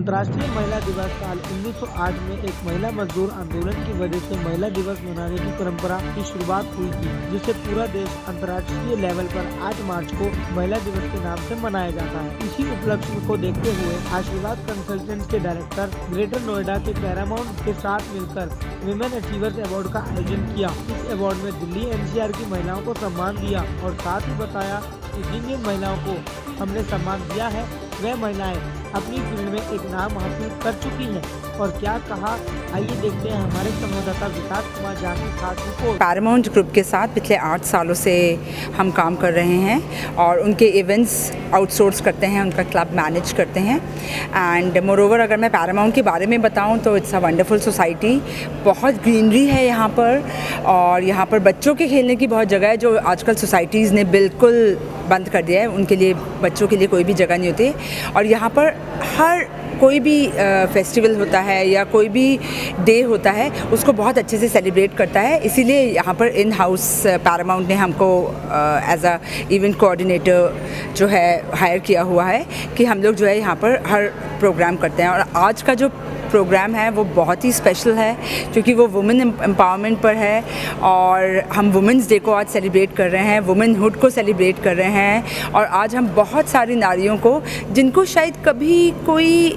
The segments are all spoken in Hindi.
अंतर्राष्ट्रीय महिला दिवस साल 1908 में एक महिला मजदूर आंदोलन की वजह से महिला दिवस मनाने की परंपरा की शुरुआत हुई थी, जिसे पूरा देश अंतर्राष्ट्रीय लेवल पर 8 मार्च को महिला दिवस के नाम से मनाया जाता है। इसी उपलक्ष्य को देखते हुए आशीर्वाद कंसल्टेंट के डायरेक्टर ग्रेटर नोएडा के पैरामाउंट के साथ मिलकर विमेन अचीवर्स अवार्ड का आयोजन किया। इस अवार्ड में दिल्ली NCR की महिलाओं को सम्मान दिया और साथ ही बताया कि जिन महिलाओं को हमने सम्मान दिया है वह महिलाएं अपनी फील्ड में एक नाम हासिल कर चुकी हैं। और क्या कहा, आइए देखते हैं हमारे संवाददाता विकास कुमार झा की खास रिपोर्ट। पैरामाउंट ग्रुप के साथ पिछले 8 सालों से हम काम कर रहे हैं और उनके इवेंट्स आउटसोर्स करते हैं, उनका क्लब मैनेज करते हैं। एंड मोरोवर अगर मैं पैरामाउंट के बारे में बताऊं तो इट्स अ वंडरफुल सोसाइटी। बहुत ग्रीनरी है यहाँ पर और यहाँ पर बच्चों के खेलने की बहुत जगह है, जो आजकल सोसाइटीज़ ने बिल्कुल बंद कर दिया है। उनके लिए, बच्चों के लिए कोई भी जगह नहीं होती। और यहाँ पर हर कोई भी फेस्टिवल होता है या कोई भी डे होता है उसको बहुत अच्छे से सेलिब्रेट करता है। इसीलिए यहाँ पर इन हाउस पैरामाउंट ने हमको एज अ इवेंट कोऑर्डिनेटर जो है हायर किया हुआ है कि हम लोग जो है यहाँ पर हर प्रोग्राम करते हैं। और आज का जो प्रोग्राम है वो बहुत ही स्पेशल है क्योंकि वो वुमेन एम्पावरमेंट पर है और हम वुमेंस डे को आज सेलिब्रेट कर रहे हैं, वुमेनहुड को सेलिब्रेट कर रहे हैं। और आज हम बहुत सारी नारियों को, जिनको शायद कभी कोई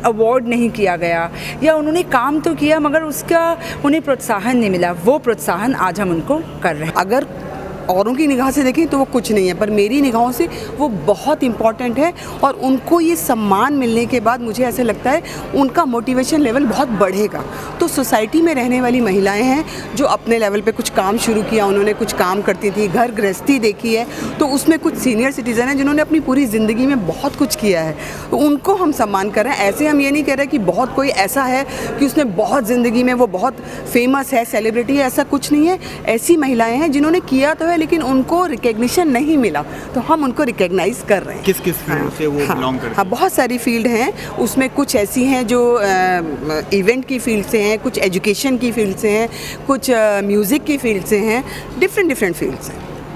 अवार्ड नहीं किया गया या उन्होंने काम तो किया मगर उसका उन्हें प्रोत्साहन नहीं मिला, वो प्रोत्साहन आज हम उनको कर रहे हैं। अगर औरों की निगाह से देखें तो वो कुछ नहीं है, पर मेरी निगाहों से वो बहुत इम्पॉर्टेंट है। और उनको ये सम्मान मिलने के बाद मुझे ऐसे लगता है उनका मोटिवेशन लेवल बहुत बढ़ेगा। तो सोसाइटी में रहने वाली महिलाएं हैं जो अपने लेवल पे कुछ काम शुरू किया, उन्होंने कुछ काम करती थी, घर गृहस्थी देखी है, तो उसमें कुछ सीनियर सिटीज़न हैं जिन्होंने अपनी पूरी ज़िंदगी में बहुत कुछ किया है, तो उनको हम सम्मान कर रहे हैं। ऐसे हम ये नहीं कह रहे कि बहुत कोई ऐसा है कि उसने बहुत ज़िंदगी में वो बहुत फेमस है, सेलिब्रिटी है, ऐसा कुछ नहीं है। ऐसी महिलाएँ हैं जिन्होंने किया तो है लेकिन उनको रिकग्निशन नहीं मिला, तो हम उनको रिकग्नाइज कर रहे हैं। किस किस फील्ड से वो बिलोंग करते हैं? हाँ, बहुत सारी फील्ड हैं। उसमें कुछ ऐसी हैं जो इवेंट की फील्ड से हैं, कुछ एजुकेशन की फील्ड से हैं, कुछ म्यूज़िक की फील्ड से हैं, डिफरेंट फील्ड से।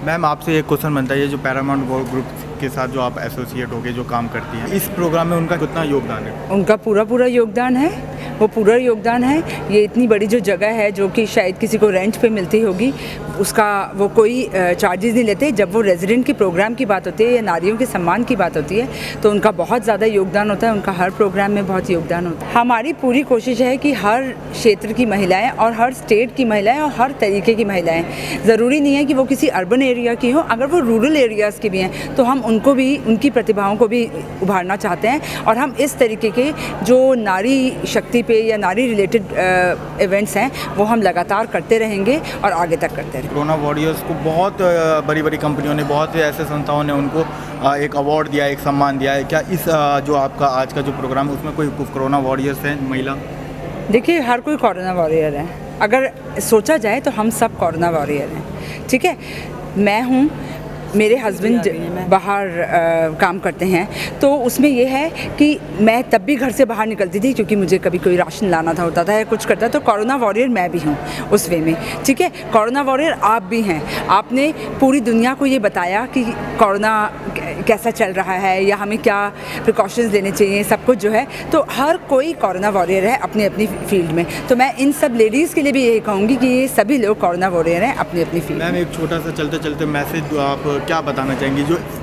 मैम, आपसे एक क्वेश्चन बनता है, ये जो पैरामाउंट ग्रुप के साथ जो आप एसोसिएट होके जो काम करती हैं, इस प्रोग्राम में उनका कितना योगदान है? उनका पूरा योगदान है, वो पूरा योगदान है। ये इतनी बड़ी जो जगह है जो कि शायद किसी को रेंट पे मिलती होगी, उसका वो कोई चार्जेस नहीं लेते। जब वो रेजिडेंट के प्रोग्राम की बात होती है या नारियों के सम्मान की बात होती है तो उनका बहुत ज़्यादा योगदान होता है, उनका हर प्रोग्राम में बहुत योगदान होता है। हमारी पूरी कोशिश है कि हर क्षेत्र की महिलाएं और हर स्टेट की महिलाएं और हर तरीके की महिलाएं, ज़रूरी नहीं है कि वो किसी अर्बन एरिया की हो, अगर वो रूरल एरियाज़ की भी हैं तो हम उनको भी, उनकी प्रतिभाओं को भी उभारना चाहते हैं। और हम इस तरीके के जो नारी शक्ति पे या नारी रिलेटेड इवेंट्स हैं वो हम लगातार करते रहेंगे और आगे तक करते रहेंगे। कोरोना वॉरियर्स को बहुत बड़ी बड़ी कंपनियों ने, बहुत से ऐसे संस्थाओं ने उनको एक अवार्ड दिया है, एक सम्मान दिया है। क्या इस जो आपका आज का जो प्रोग्राम है उसमें कोई कोरोना वॉरियर्स हैं महिला? देखिए, हर कोई कोरोना वॉरियर है। अगर सोचा जाए तो हम सब कोरोना वॉरियर हैं, ठीक है। मैं हूँ, मेरे हस्बैंड बाहर काम करते हैं, तो उसमें ये है कि मैं तब भी घर से बाहर निकलती थी क्योंकि मुझे कभी कोई राशन लाना था, होता था या कुछ करता, तो कोरोना वॉरियर मैं भी हूँ उस वे में, ठीक है। कोरोना वॉरियर आप भी हैं। आपने पूरी दुनिया को ये बताया कि कोरोना कैसा चल रहा है या हमें क्या प्रिकॉशंस लेने चाहिए, सब कुछ जो है। तो हर कोई कोरोना वॉरियर है अपनी अपनी फील्ड में। तो मैं इन सब लेडीज़ के लिए भी यही कहूँगी कि ये सभी लोग कोरोना वॉरियर हैं अपनी अपनी फील्ड। मैम, एक छोटा सा चलते चलते मैसेज आप क्या बताना चाहेंगी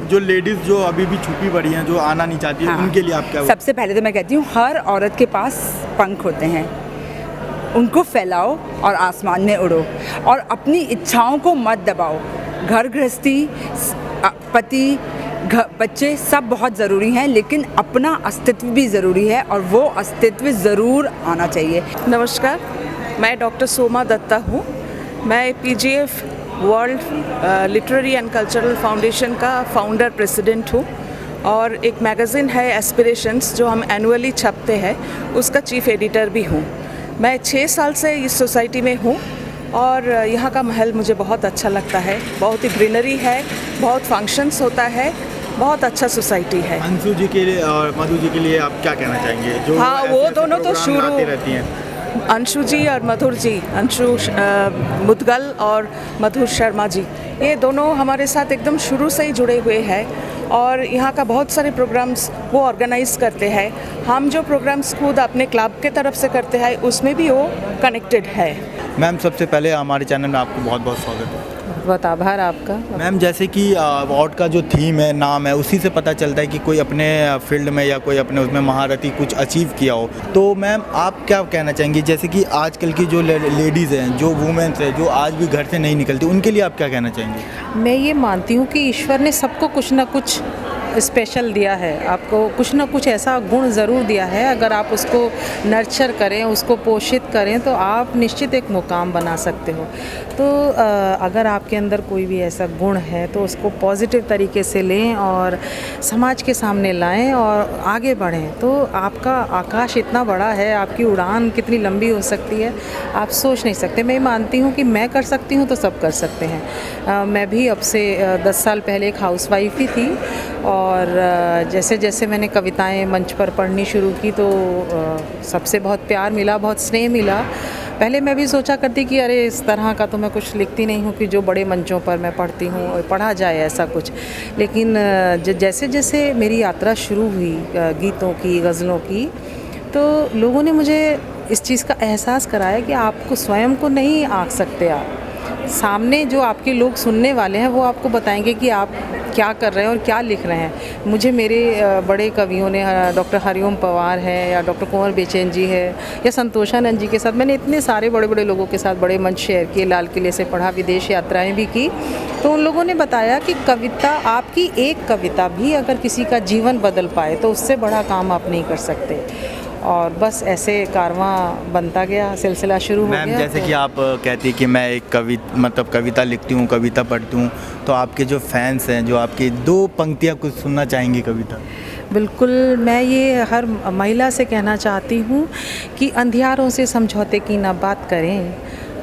जो लेडीज़ जो अभी भी छुपी पड़ी हैं, जो आना नहीं चाहती, हाँ, उनके लिए आप क्या? सबसे पहले तो मैं कहती हूँ हर औरत के पास पंख होते हैं, उनको फैलाओ और आसमान में उड़ो और अपनी इच्छाओं को मत दबाओ। घर गृहस्थी, पति, बच्चे सब बहुत ज़रूरी हैं, लेकिन अपना अस्तित्व भी ज़रूरी है और वो अस्तित्व ज़रूर आना चाहिए। नमस्कार, मैं डॉक्टर सोमा दत्ता हूँ। मैं PGF world literary and cultural foundation का फाउंडर प्रेसिडेंट हूँ और एक मैगज़ीन है एस्पिरेशंस जो हम एनुअली छपते हैं, उसका चीफ एडिटर भी हूँ। मैं 6 साल से इस सोसाइटी में हूँ और यहाँ का महल मुझे बहुत अच्छा लगता है। बहुत ही ग्रीनरी है, बहुत फंक्शंस होता है, बहुत अच्छा सोसाइटी है। अंशु जी के लिए और मधु जी के लिए आप क्या कहना चाहेंगे? जो हाँ, वो दोनों तो शुरू रहती हैं। अंशु जी और मधुर जी, अंशु मुदगल और मधुर शर्मा जी, ये दोनों हमारे साथ एकदम शुरू से ही जुड़े हुए हैं और यहाँ का बहुत सारे प्रोग्राम्स वो ऑर्गेनाइज करते हैं। हम जो प्रोग्राम्स खुद अपने क्लब के तरफ से करते हैं उसमें भी वो कनेक्टेड है। मैम सबसे पहले हमारे चैनल में आपको बहुत बहुत स्वागत है। बहुत आभार आपका। मैम जैसे कि अवार्ड का जो थीम है, नाम है, उसी से पता चलता है कि कोई अपने फील्ड में या कोई अपने उसमें महारथी कुछ अचीव किया हो। तो मैम आप क्या कहना चाहेंगी, जैसे कि आजकल की जो लेडीज़ हैं, जो वुमेन्स हैं, जो आज भी घर से नहीं निकलती, उनके लिए आप क्या कहना चाहेंगी? मैं ये मानती हूँ कि ईश्वर ने सबको कुछ ना कुछ स्पेशल दिया है, आपको कुछ ना कुछ ऐसा गुण ज़रूर दिया है। अगर आप उसको नर्चर करें, उसको पोषित करें तो आप निश्चित एक मुकाम बना सकते हो। तो अगर आपके अंदर कोई भी ऐसा गुण है तो उसको पॉजिटिव तरीके से लें और समाज के सामने लाएं और आगे बढ़ें। तो आपका आकाश इतना बड़ा है, आपकी उड़ान कितनी लंबी हो सकती है आप सोच नहीं सकते। मैं मानती हूँ कि मैं कर सकती हूँ तो सब कर सकते हैं। मैं भी अब से 10 साल पहले एक हाउसवाइफ ही थी और जैसे जैसे मैंने कविताएं मंच पर पढ़नी शुरू की तो सबसे बहुत प्यार मिला, बहुत स्नेह मिला। पहले मैं भी सोचा करती कि अरे इस तरह का तो मैं कुछ लिखती नहीं हूँ कि जो बड़े मंचों पर मैं पढ़ती हूँ और पढ़ा जाए ऐसा कुछ। लेकिन जैसे जैसे मेरी यात्रा शुरू हुई गीतों की, गज़लों की, तो लोगों ने मुझे इस चीज़ का एहसास कराया कि आपको स्वयं को नहीं आँक सकते आप। सामने जो आपके लोग सुनने वाले हैं वो आपको बताएंगे कि आप क्या कर रहे हैं और क्या लिख रहे हैं। मुझे मेरे बड़े कवियों ने, डॉक्टर हरिओम पवार है या डॉक्टर कुंवर बेचैन जी है या संतोषानंद जी के साथ, मैंने इतने सारे बड़े बड़े लोगों के साथ बड़े मंच शेयर किए, लाल किले से पढ़ा, विदेश यात्राएं भी की। तो उन लोगों ने बताया कि कविता, आपकी एक कविता भी अगर किसी का जीवन बदल पाए तो उससे बड़ा काम आप नहीं कर सकते। और बस ऐसे कारवां बनता गया, सिलसिला शुरू हो गया। मैम जैसे कि आप कहती है कि मैं एक कविता लिखती हूँ, कविता पढ़ती हूँ, तो आपके जो फैंस हैं, जो आपकी 2 पंक्तियाँ कुछ सुनना चाहेंगी कविता? बिल्कुल, मैं ये हर महिला से कहना चाहती हूँ कि अंधियारों से समझौते की ना बात करें,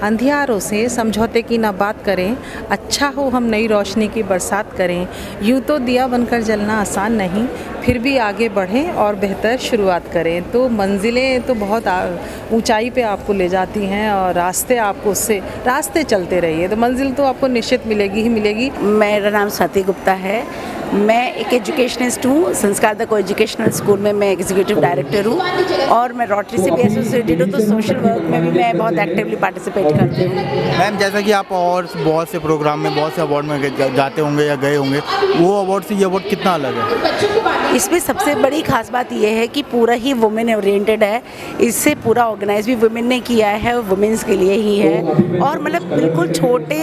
अंधियारों से समझौते की ना बात करें, अच्छा हो हम नई रोशनी की बरसात करें। यूँ तो दिया बनकर जलना आसान नहीं, फिर भी आगे बढ़ें और बेहतर शुरुआत करें। तो मंजिलें तो बहुत ऊंचाई पे आपको ले जाती हैं और रास्ते चलते रहिए तो मंजिल तो आपको निश्चित मिलेगी ही मिलेगी। मेरा नाम स्वाति गुप्ता है। मैं एक एजुकेशनिस्ट हूँ। संस्कार द को एजुकेशनल स्कूल में मैं एग्जीक्यूटिव डायरेक्टर हूँ और मैं रोटरी से भी एसोसिएटेड हूँ, तो सोशल वर्क में भी मैं बहुत एक्टिवली पार्टिसिपेट करती हूँ। मैम जैसा कि आप और बहुत से प्रोग्राम में, बहुत से अवार्ड में जाते होंगे या गए होंगे, वो अवार्ड से ये अवार्ड कितना अलग है? इसमें सबसे बड़ी खास बात यह है कि पूरा ही वुमेन ओरिएंटेड है। इससे पूरा ऑर्गेनाइज भी वुमेन ने किया है, वुमेन्स के लिए ही है और मतलब बिल्कुल छोटे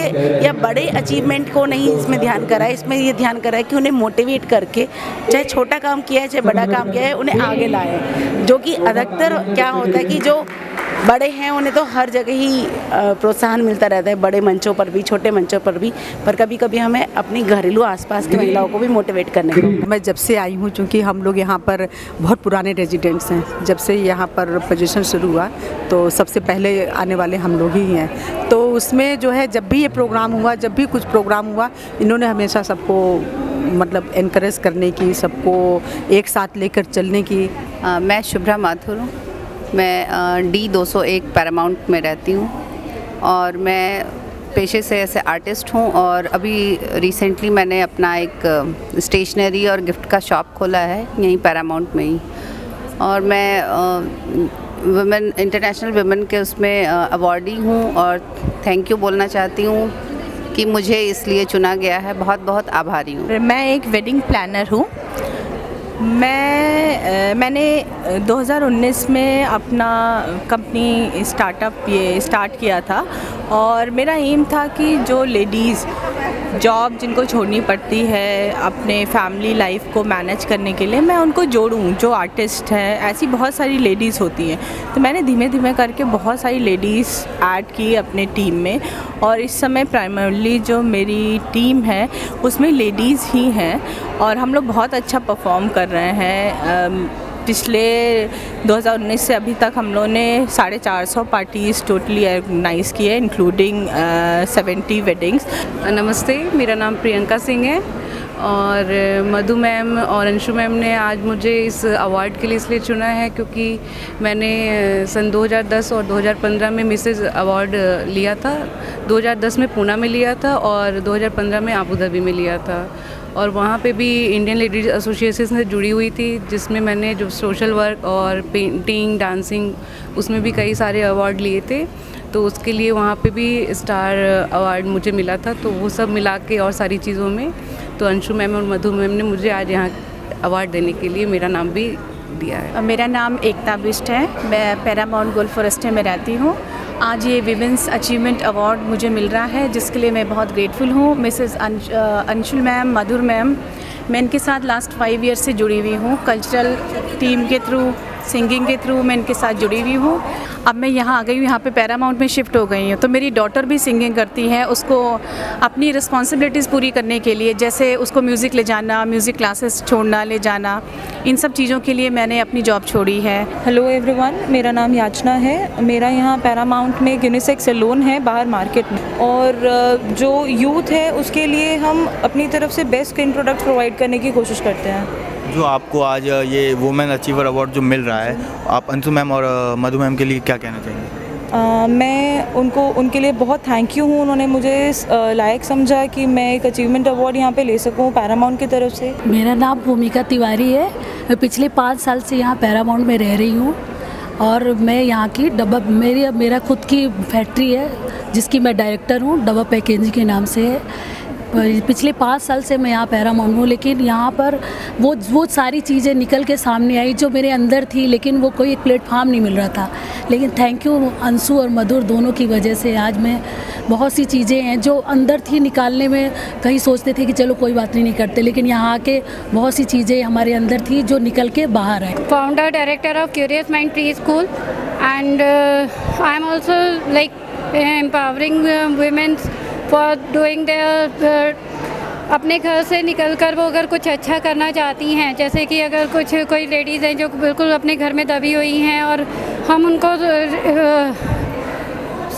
या बड़े अचीवमेंट को नहीं इसमें ध्यान करा है। इसमें ये ध्यान करा है कि उन्हें मोटिवेट करके, चाहे छोटा काम किया है चाहे बड़ा काम किया है, उन्हें आगे लाए। जो कि अधिकतर क्या होता है कि जो बड़े हैं उन्हें तो हर जगह ही प्रोत्साहन मिलता रहता है, बड़े मंचों पर भी, छोटे मंचों पर भी, पर कभी कभी हमें अपनी घरेलू आसपास की महिलाओं को भी मोटिवेट करने को। मैं जब से आई हूँ, चूँकि हम लोग यहाँ पर बहुत पुराने रेजिडेंट्स हैं, जब से यहाँ पर पोजीशन शुरू हुआ तो सबसे पहले आने वाले हम लोग ही हैं। तो उसमें जो है जब भी ये प्रोग्राम हुआ, जब भी कुछ प्रोग्राम हुआ, इन्होंने हमेशा सबको मतलब एनकरेज करने की, सबको एक साथ लेकर चलने की। मैं शुभ्रा माथुर हूँ। मैं D201 पैरामाउंट में रहती हूँ और मैं पेशे से ऐसे आर्टिस्ट हूँ और अभी रिसेंटली मैंने अपना एक स्टेशनरी और गिफ्ट का शॉप खोला है यहीं पैरामाउंट में ही। और मैं वुमेन, इंटरनेशनल वुमेन के उसमें अवॉर्डी हूँ और थैंक यू बोलना चाहती हूँ कि मुझे इसलिए चुना गया है। बहुत बहुत आभारी हूँ। मैं एक वेडिंग प्लानर हूँ। मैंने 2019 में अपना कंपनी स्टार्ट किया था और मेरा एम था कि जो लेडीज़ जॉब जिनको छोड़नी पड़ती है अपने फैमिली लाइफ को मैनेज करने के लिए, मैं उनको जोड़ूं। जो आर्टिस्ट हैं, ऐसी बहुत सारी लेडीज़ होती हैं, तो मैंने धीमे धीमे करके बहुत सारी लेडीज़ ऐड की अपने टीम में और इस समय प्राइमरली जो मेरी टीम है उसमें लेडीज़ ही हैं और हम लोग बहुत अच्छा परफॉर्म कर रहे हैं। पिछले 2019 से अभी तक हम लोगों ने 450 पार्टीज़ टोटली ऑर्गेनाइज़ की है, इंक्लूडिंग 70 वेडिंग्स। नमस्ते, मेरा नाम प्रियंका सिंह है और मधु मैम और अंशु मैम ने आज मुझे इस अवार्ड के लिए इसलिए चुना है क्योंकि मैंने सन 2010 और 2015 में मिसेज़ अवार्ड लिया था। 2010 में पूना में लिया था और 2015 में आबू धाबी में लिया था और वहाँ पे भी इंडियन लेडीज एसोसिएशन से जुड़ी हुई थी, जिसमें मैंने जो सोशल वर्क और पेंटिंग, डांसिंग, उसमें भी कई सारे अवार्ड लिए थे। तो उसके लिए वहाँ पे भी स्टार अवार्ड मुझे मिला था। तो वो सब मिला के और सारी चीज़ों में तो अंशु मैम और मधु मैम ने मुझे आज यहाँ अवार्ड देने के लिए मेरा नाम भी दिया है। मेरा नाम एकता बिष्ट है, मैं पैरामाउंट गोल्ड फॉरेस्टर में रहती हूँ। आज ये विमेंस अचीवमेंट अवार्ड मुझे मिल रहा है, जिसके लिए मैं बहुत ग्रेटफुल हूँ। मिसेस अंशुल मैम, मधुर मैम, मैं इनके साथ लास्ट 5 ईयर से जुड़ी हुई हूँ। कल्चरल टीम के थ्रू, सिंगिंग के थ्रू मैं इनके साथ जुड़ी हुई हूँ। अब मैं यहाँ आ गई हूँ, यहाँ पे पैरामाउंट में शिफ्ट हो गई हूँ। तो मेरी डॉटर भी सिंगिंग करती है, उसको अपनी रिस्पॉन्सिबिलिटीज़ पूरी करने के लिए, जैसे उसको म्यूज़िक ले जाना, म्यूज़िक क्लासेस छोड़ना, ले जाना, इन सब चीज़ों के लिए मैंने अपनी जॉब छोड़ी है। हेलो एवरीवन, मेरा नाम याचना है। मेरा यहाँ पैरामाउंट में एक यूनिसेक्स सैलून है बाहर मार्केट में, और जो यूथ है उसके लिए हम अपनी तरफ से बेस्ट स्किन प्रोडक्ट प्रोवाइड करने की कोशिश करते हैं। जो आपको आज ये वुमेन अचीवर अवार्ड जो मिल रहा है, आप अंशु मैम और मधु मैम के लिए क्या कहना चाहेंगे? मैं उनके लिए बहुत थैंक यू हूँ। उन्होंने मुझे लायक समझा कि मैं एक अचीवमेंट अवार्ड यहाँ पे ले सकूँ पैरामाउंट की तरफ से। मेरा नाम भूमिका तिवारी है। मैं पिछले 5 साल से यहाँ पैरामाउंट में रह रही हूँ, और मैं यहाँ की डब्बा, मेरा खुद की फैक्ट्री है जिसकी मैं डायरेक्टर हूँ, डब्बा पैकेजिंग के नाम से है। पिछले 5 साल से मैं यहाँ पैरामाउंट हूँ, लेकिन यहाँ पर वो सारी चीज़ें निकल के सामने आई जो मेरे अंदर थी, लेकिन वो कोई एक प्लेटफॉर्म नहीं मिल रहा था। लेकिन थैंक यू अंशु और मधुर दोनों की वजह से आज मैं बहुत सी चीज़ें हैं जो अंदर थी, निकालने में कहीं सोचते थे कि चलो कोई बात नहीं करते, लेकिन यहाँ आके बहुत सी चीज़ें हमारे अंदर थी जो निकल के बाहर आए। Founder director of curious mind pre school, and I am also like empowering womens for doing their. अपने घर से निकलकर वो अगर कुछ अच्छा करना चाहती हैं, जैसे कि अगर कोई लेडीज़ हैं जो बिल्कुल अपने घर में दबी हुई हैं, और हम उनको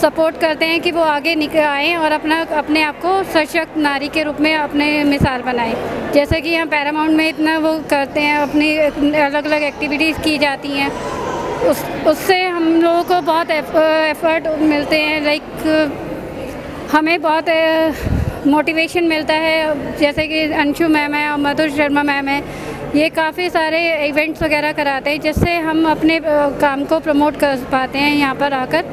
सपोर्ट करते हैं कि वो आगे निकल आएँ और अपने आप को सशक्त नारी के रूप में अपने मिसाल बनाएं। जैसे कि हम पैरामाउंट में इतना वो करते हैं, अपनी अलग अलग एक्टिविटीज़ की जाती हैं, उससे हम लोगों को बहुत एफर्ट मिलते हैं। लाइक हमें बहुत मोटिवेशन मिलता है। जैसे कि अंशु मैम है और मधुर शर्मा मैम है, ये काफ़ी सारे इवेंट्स वगैरह कराते हैं, जिससे हम अपने काम को प्रमोट कर पाते हैं यहाँ पर आकर।